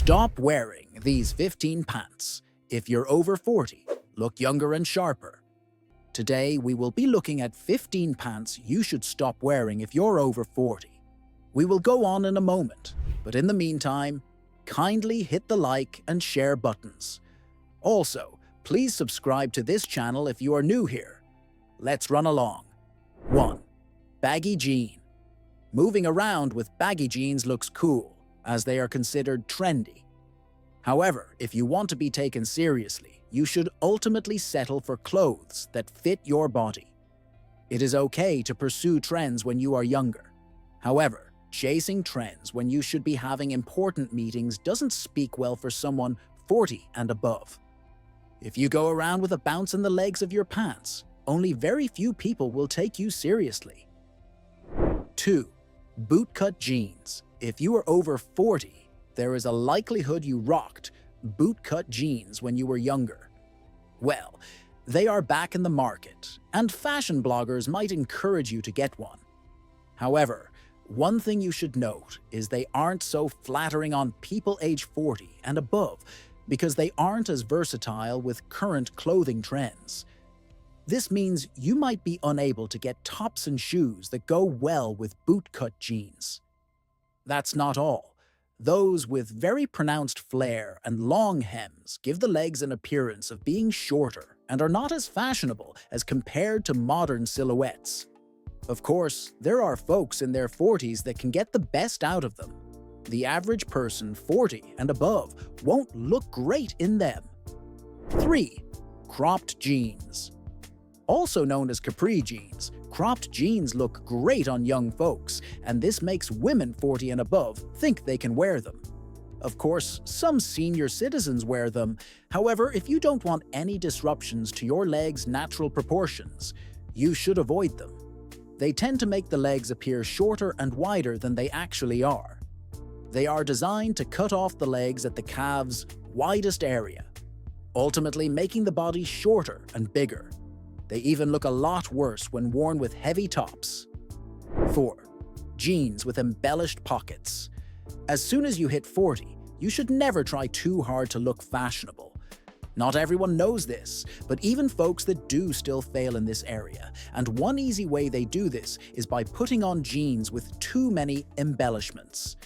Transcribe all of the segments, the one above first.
Stop wearing these 15 pants. If you're over 40, look younger and sharper. Today, we will be looking at 15 pants you should stop wearing if you're over 40. We will go on in a moment, but in the meantime, kindly hit the like and share buttons. Also, please subscribe to this channel if you are new here. Let's run along. 1. Baggy jean. Moving around with baggy jeans looks cool, as they are considered trendy. However, if you want to be taken seriously, you should ultimately settle for clothes that fit your body. It is okay to pursue trends when you are younger. However, chasing trends when you should be having important meetings doesn't speak well for someone 40 and above. If you go around with a bounce in the legs of your pants, only very few people will take you seriously. 2. Bootcut jeans. If you are over 40, there is a likelihood you rocked bootcut jeans when you were younger. Well, they are back in the market, and fashion bloggers might encourage you to get one. However, one thing you should note is they aren't so flattering on people age 40 and above because they aren't as versatile with current clothing trends. This means you might be unable to get tops and shoes that go well with bootcut jeans. That's not all. Those with very pronounced flare and long hems give the legs an appearance of being shorter and are not as fashionable as compared to modern silhouettes. Of course, there are folks in their 40s that can get the best out of them. The average person 40 and above won't look great in them. 3. Cropped jeans. Also known as capri jeans, cropped jeans look great on young folks, and this makes women 40 and above think they can wear them. Of course, some senior citizens wear them. However, if you don't want any disruptions to your legs' natural proportions, you should avoid them. They tend to make the legs appear shorter and wider than they actually are. They are designed to cut off the legs at the calves' widest area, ultimately making the body shorter and bigger. They even look a lot worse when worn with heavy tops. 4. Jeans with embellished pockets. As soon as you hit 40, you should never try too hard to look fashionable. Not everyone knows this, but even folks that do still fail in this area, and one easy way they do this is by putting on jeans with too many embellishments.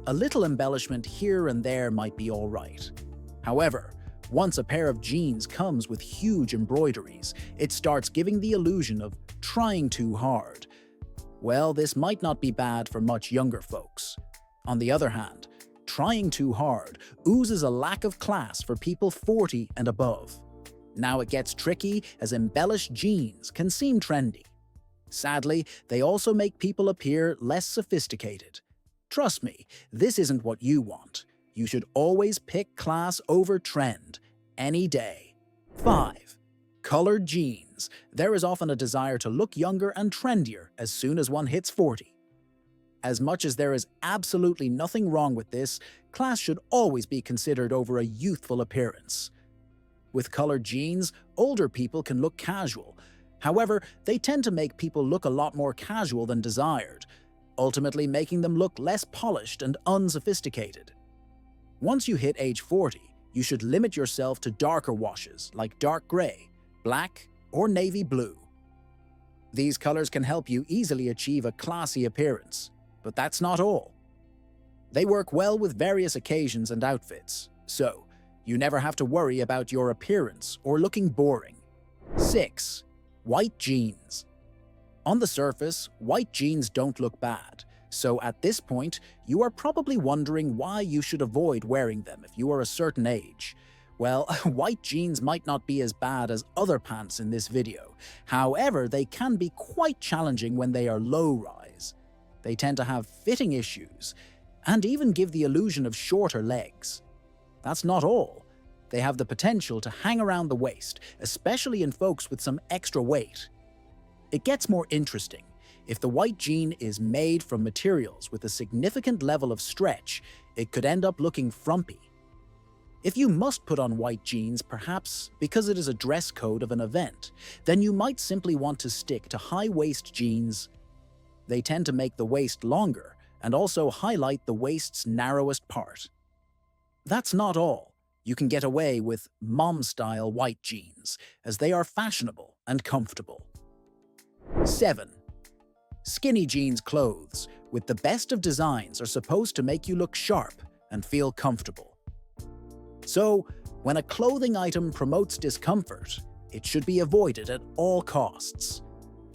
A little embellishment here and there might be all right. However, once a pair of jeans comes with huge embroideries, it starts giving the illusion of trying too hard. Well, this might not be bad for much younger folks. On the other hand, trying too hard oozes a lack of class for people 40 and above. Now it gets tricky as embellished jeans can seem trendy. Sadly, they also make people appear less sophisticated. Trust me, this isn't what you want. You should always pick class over trend, any day. 5. Colored jeans. There is often a desire to look younger and trendier as soon as one hits 40. As much as there is absolutely nothing wrong with this, class should always be considered over a youthful appearance. With colored jeans, older people can look casual. However, they tend to make people look a lot more casual than desired, ultimately making them look less polished and unsophisticated. Once you hit age 40, you should limit yourself to darker washes like dark gray, black, or navy blue. These colors can help you easily achieve a classy appearance, but that's not all. They work well with various occasions and outfits, so you never have to worry about your appearance or looking boring. 6. White jeans. On the surface, white jeans don't look bad. So at this point, you are probably wondering why you should avoid wearing them if you are a certain age. Well, white jeans might not be as bad as other pants in this video. However, they can be quite challenging when they are low-rise. They tend to have fitting issues, and even give the illusion of shorter legs. That's not all. They have the potential to hang around the waist, especially in folks with some extra weight. It gets more interesting. If the white jean is made from materials with a significant level of stretch, it could end up looking frumpy. If you must put on white jeans, perhaps because it is a dress code of an event, then you might simply want to stick to high-waist jeans. They tend to make the waist longer and also highlight the waist's narrowest part. That's not all. You can get away with mom-style white jeans, as they are fashionable and comfortable. 7. Skinny jeans clothes with the best of designs are supposed to make you look sharp and feel comfortable. So, when a clothing item promotes discomfort, it should be avoided at all costs.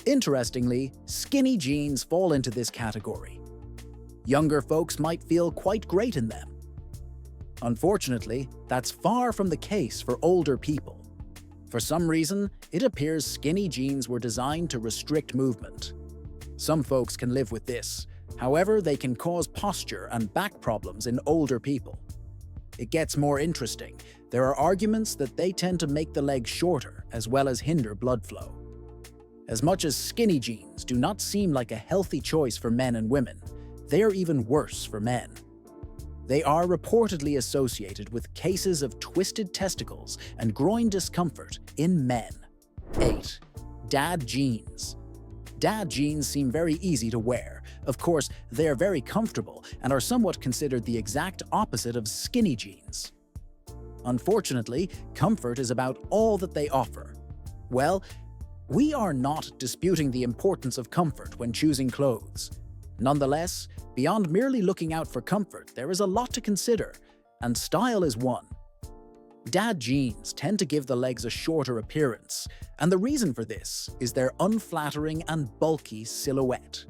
Interestingly, skinny jeans fall into this category. Younger folks might feel quite great in them. Unfortunately, that's far from the case for older people. For some reason, it appears skinny jeans were designed to restrict movement. Some folks can live with this. However, they can cause posture and back problems in older people. It gets more interesting. There are arguments that they tend to make the legs shorter as well as hinder blood flow. As much as skinny jeans do not seem like a healthy choice for men and women, they are even worse for men. They are reportedly associated with cases of twisted testicles and groin discomfort in men. 8. Dad jeans. Dad jeans seem very easy to wear. Of course, they are very comfortable and are somewhat considered the exact opposite of skinny jeans. Unfortunately, comfort is about all that they offer. Well, we are not disputing the importance of comfort when choosing clothes. Nonetheless, beyond merely looking out for comfort, there is a lot to consider, and style is one. Dad jeans tend to give the legs a shorter appearance, and the reason for this is their unflattering and bulky silhouette.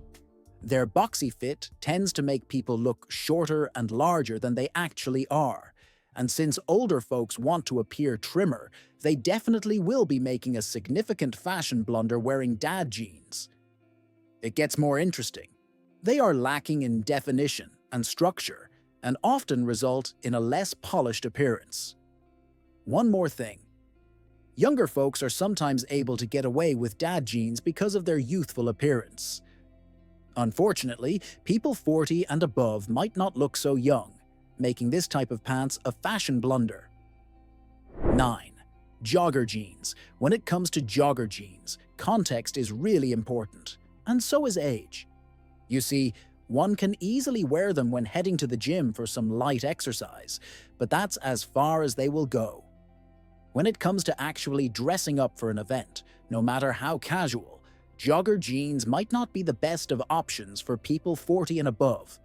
Their boxy fit tends to make people look shorter and larger than they actually are, and since older folks want to appear trimmer, they definitely will be making a significant fashion blunder wearing dad jeans. It gets more interesting. They are lacking in definition and structure, and often result in a less polished appearance. One more thing. Younger folks are sometimes able to get away with dad jeans because of their youthful appearance. Unfortunately, people 40 and above might not look so young, making this type of pants a fashion blunder. 9. Jogger jeans. When it comes to jogger jeans, context is really important, and so is age. You see, one can easily wear them when heading to the gym for some light exercise, but that's as far as they will go. When it comes to actually dressing up for an event, no matter how casual, jogger jeans might not be the best of options for people 40 and above.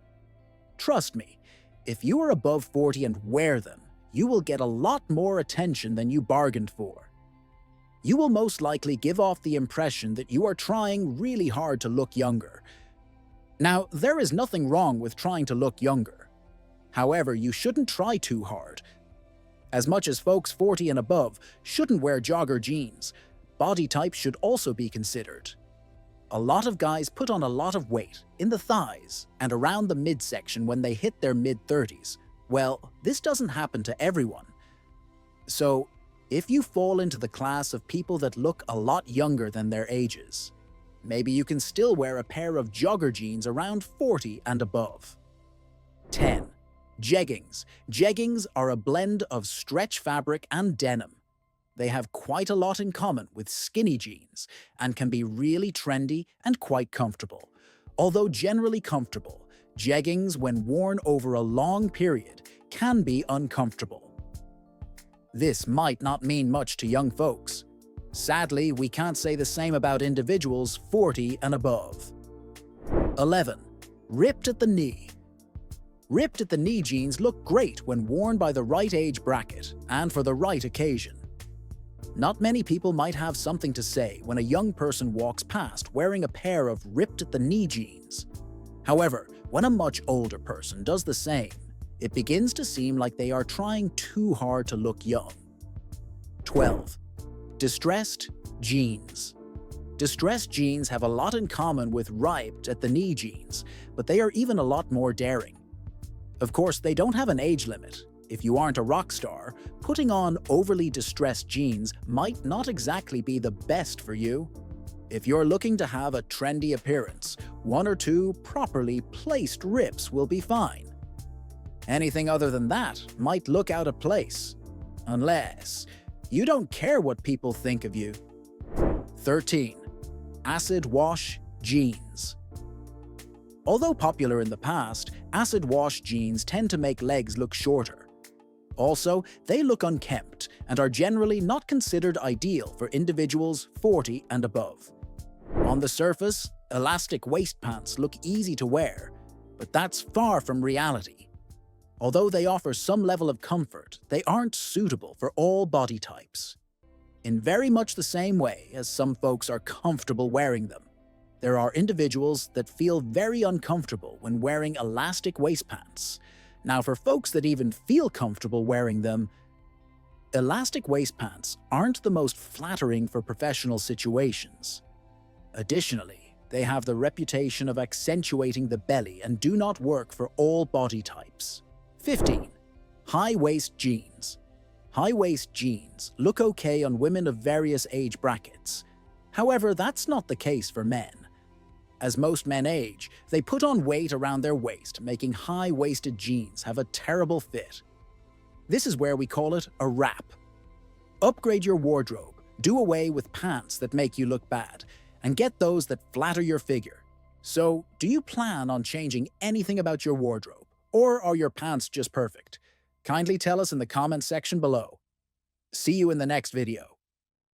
Trust me, if you are above 40 and wear them, you will get a lot more attention than you bargained for. You will most likely give off the impression that you are trying really hard to look younger. Now, there is nothing wrong with trying to look younger. However, you shouldn't try too hard. As much as folks 40 and above shouldn't wear jogger jeans, body type should also be considered. A lot of guys put on a lot of weight in the thighs and around the midsection when they hit their mid-30s. Well, this doesn't happen to everyone. So, if you fall into the class of people that look a lot younger than their ages, maybe you can still wear a pair of jogger jeans around 40 and above. 10. Jeggings. Jeggings are a blend of stretch fabric and denim. They have quite a lot in common with skinny jeans and can be really trendy and quite comfortable. Although generally comfortable, jeggings, when worn over a long period, can be uncomfortable. This might not mean much to young folks. Sadly, we can't say the same about individuals 40 and above. 11. Ripped at the knee. Ripped at the knee jeans look great when worn by the right age bracket and for the right occasion. Not many people might have something to say when a young person walks past wearing a pair of ripped at the knee jeans. However, when a much older person does the same, it begins to seem like they are trying too hard to look young. 12. Distressed jeans. Distressed jeans have a lot in common with ripped at the knee jeans, but they are even a lot more daring. Of course, they don't have an age limit. If you aren't a rock star, putting on overly distressed jeans might not exactly be the best for you. If you're looking to have a trendy appearance, one or two properly placed rips will be fine. Anything other than that might look out of place, unless you don't care what people think of you. 13. Acid wash jeans. Although popular in the past, acid wash jeans tend to make legs look shorter. Also, they look unkempt and are generally not considered ideal for individuals 40 and above. On the surface, elastic waist pants look easy to wear, but that's far from reality. Although they offer some level of comfort, they aren't suitable for all body types. In very much the same way as some folks are comfortable wearing them, there are individuals that feel very uncomfortable when wearing elastic waist pants. Now, for folks that even feel comfortable wearing them, elastic waist pants aren't the most flattering for professional situations. Additionally, they have the reputation of accentuating the belly and do not work for all body types. 15. High-waist jeans. High-waist jeans look okay on women of various age brackets. However, that's not the case for men. As most men age, they put on weight around their waist, making high-waisted jeans have a terrible fit. This is where we call it a wrap. Upgrade your wardrobe, do away with pants that make you look bad, and get those that flatter your figure. So, do you plan on changing anything about your wardrobe? Or are your pants just perfect? Kindly tell us in the comments section below. See you in the next video.